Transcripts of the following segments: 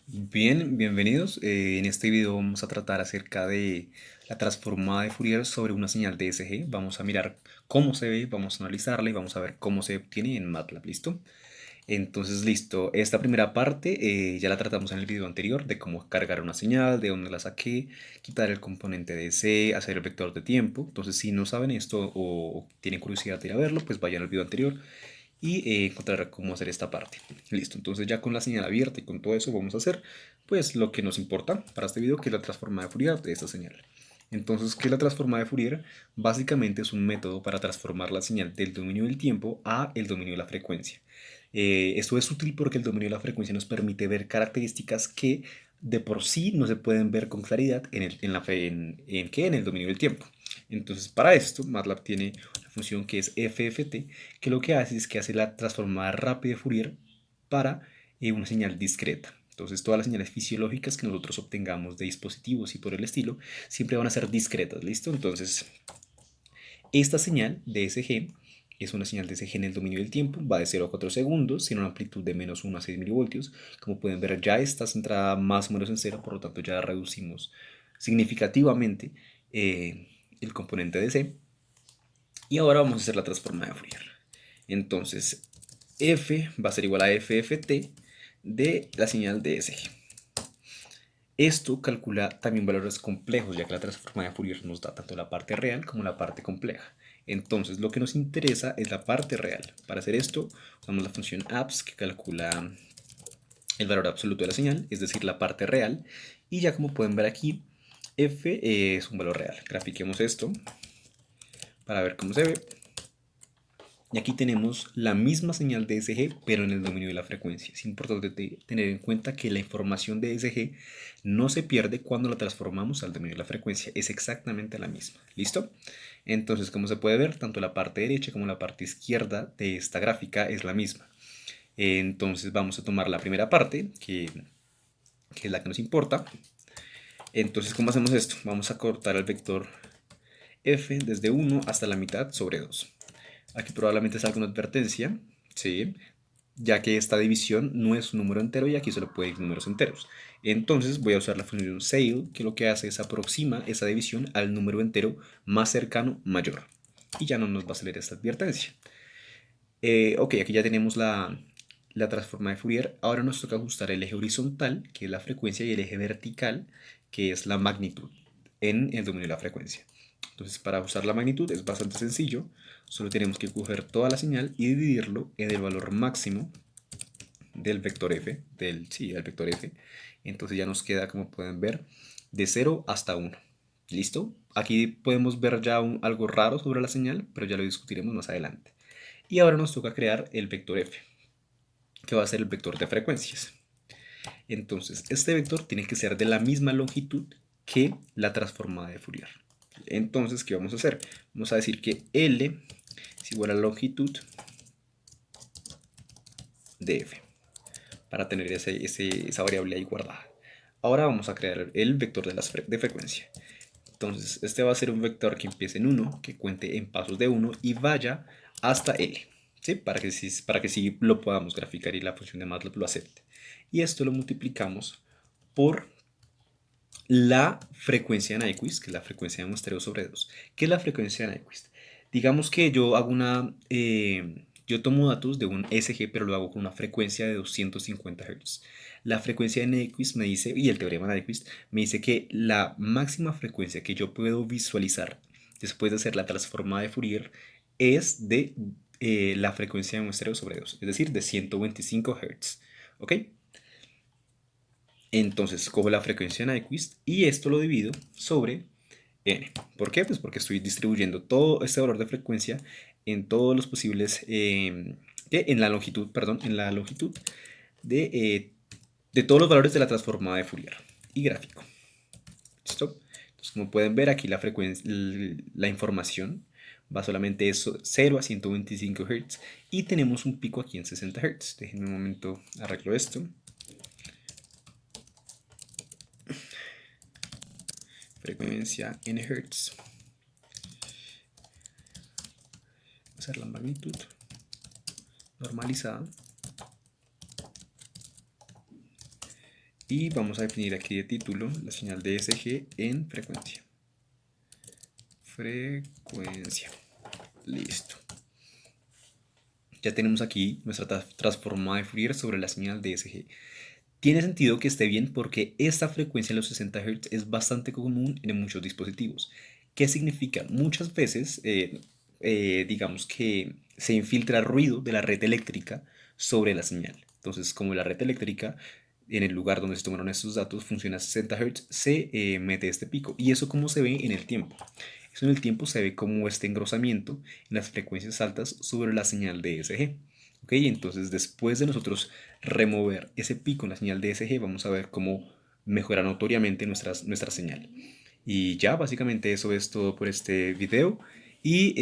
Bien, bienvenidos. En este video vamos a tratar acerca de la transformada de Fourier sobre una señal DSG. Vamos a mirar cómo se ve, vamos a analizarla y vamos a ver cómo se obtiene en MATLAB. ¿Listo? Entonces, listo. Esta primera parte ya la tratamos en el video anterior de cómo cargar una señal, de dónde la saqué, quitar el componente DC, hacer el vector de tiempo. Entonces, si no saben esto o tienen curiosidad de ir a verlo, pues vayan al video anterior y encontrar cómo hacer esta parte. Listo, entonces ya con la señal abierta y con todo eso vamos a hacer pues lo que nos importa para este video, que es la transformada de Fourier de esta señal. Entonces, ¿qué es la transformada de Fourier? Básicamente es un método para transformar la señal del dominio del tiempo a el dominio de la frecuencia. Esto es útil porque el dominio de la frecuencia nos permite ver características que de por sí no se pueden ver con claridad en el dominio del tiempo. Entonces, para esto, MATLAB tiene una función que es FFT, que lo que hace es que hace la transformada rápida de Fourier para una señal discreta. Entonces, todas las señales fisiológicas que nosotros obtengamos de dispositivos y por el estilo siempre van a ser discretas, ¿listo? Entonces, esta señal de DSG es una señal de DSG en el dominio del tiempo, va de 0 a 4 segundos, tiene una amplitud de menos 1 a 6 milivoltios. Como pueden ver, ya está centrada más o menos en cero, por lo tanto ya reducimos significativamente el componente DC. Y ahora vamos a hacer la transformada de Fourier. Entonces, F va a ser igual a FFT de la señal de DSG. Esto calcula también valores complejos, ya que la transformada de Fourier nos da tanto la parte real como la parte compleja. Entonces, lo que nos interesa es la parte real. Para hacer esto, usamos la función abs, que calcula el valor absoluto de la señal, es decir, la parte real. Y ya como pueden ver aquí, f es un valor real. Grafiquemos esto para ver cómo se ve. Y aquí tenemos la misma señal de DSG, pero en el dominio de la frecuencia. Es importante tener en cuenta que la información de DSG no se pierde cuando la transformamos al dominio de la frecuencia. Es exactamente la misma. ¿Listo? Entonces, como se puede ver, tanto la parte derecha como la parte izquierda de esta gráfica es la misma. Entonces vamos a tomar la primera parte, que es la que nos importa. Entonces, ¿cómo hacemos esto? Vamos a cortar el vector f desde 1 hasta la mitad sobre 2. Aquí probablemente salga una advertencia, ¿sí? Ya que esta división no es un número entero y aquí solo puede ir números enteros. Entonces voy a usar la función SAIL, que lo que hace es aproxima esa división al número entero más cercano mayor. Y ya no nos va a salir esta advertencia. Ok, aquí ya tenemos la transforma de Fourier. Ahora nos toca ajustar el eje horizontal, que es la frecuencia, y el eje vertical, que es la magnitud, en el dominio de la frecuencia. Entonces, para ajustar la magnitud es bastante sencillo. Solo tenemos que coger toda la señal y dividirlo en el valor máximo del vector f, del vector f. Entonces ya nos queda, como pueden ver, de 0 hasta 1. ¿Listo? Aquí podemos ver ya algo raro sobre la señal, pero ya lo discutiremos más adelante. Y ahora nos toca crear el vector f, que va a ser el vector de frecuencias. Entonces, este vector tiene que ser de la misma longitud que la transformada de Fourier. Entonces, ¿qué vamos a hacer? Vamos a decir que L es igual a la longitud de f, para tener esa variable ahí guardada. Ahora vamos a crear el vector de frecuencia. Entonces, este va a ser un vector que empiece en 1, que cuente en pasos de 1 y vaya hasta L, ¿sí? Para que sí lo podamos graficar y la función de MATLAB lo acepte. Y esto lo multiplicamos por la frecuencia de Nyquist, que es la frecuencia de muestreo sobre 2. ¿Qué es la frecuencia de Nyquist? Digamos que yo hago yo tomo datos de un SG, pero lo hago con una frecuencia de 250 Hz. La frecuencia de Nyquist me dice, y el teorema de Nyquist me dice que la máxima frecuencia que yo puedo visualizar después de hacer la transformada de Fourier es de la frecuencia de muestreo sobre 2, es decir, de 125 Hz. ¿Ok? Entonces cojo la frecuencia de Nyquist y esto lo divido sobre n. ¿Por qué? Pues porque estoy distribuyendo todo este valor de frecuencia en todos los posibles, en la longitud, perdón, en la longitud de, eh, de todos los valores de la transformada de Fourier y gráfico. ¿Listo? Entonces, como pueden ver aquí la frecuencia, la información va solamente de 0 a 125 Hz y tenemos un pico aquí en 60 Hz. Déjenme un momento, arreglo esto. Frecuencia en Hz. Hacer la magnitud normalizada. Y vamos a definir aquí de título la señal DSG en frecuencia. Frecuencia. Listo. Ya tenemos aquí nuestra transformada de Fourier sobre la señal DSG. Tiene sentido que esté bien porque esta frecuencia de los 60 Hz es bastante común en muchos dispositivos. ¿Qué significa? Muchas veces, digamos que se infiltra ruido de la red eléctrica sobre la señal. Entonces, como la red eléctrica, en el lugar donde se tomaron estos datos, funciona a 60 Hz, se mete este pico. ¿Y eso cómo se ve en el tiempo? Eso en el tiempo se ve como este engrosamiento en las frecuencias altas sobre la señal DSG. ¿Ok? Entonces, después de nosotros remover ese pico en la señal DSG, vamos a ver cómo mejora notoriamente nuestra señal. Y ya, básicamente eso es todo por este video. Y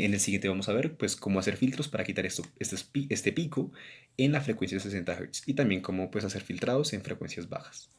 en el siguiente vamos a ver pues cómo hacer filtros para quitar este pico en la frecuencia de 60 Hz y también cómo pues hacer filtrados en frecuencias bajas.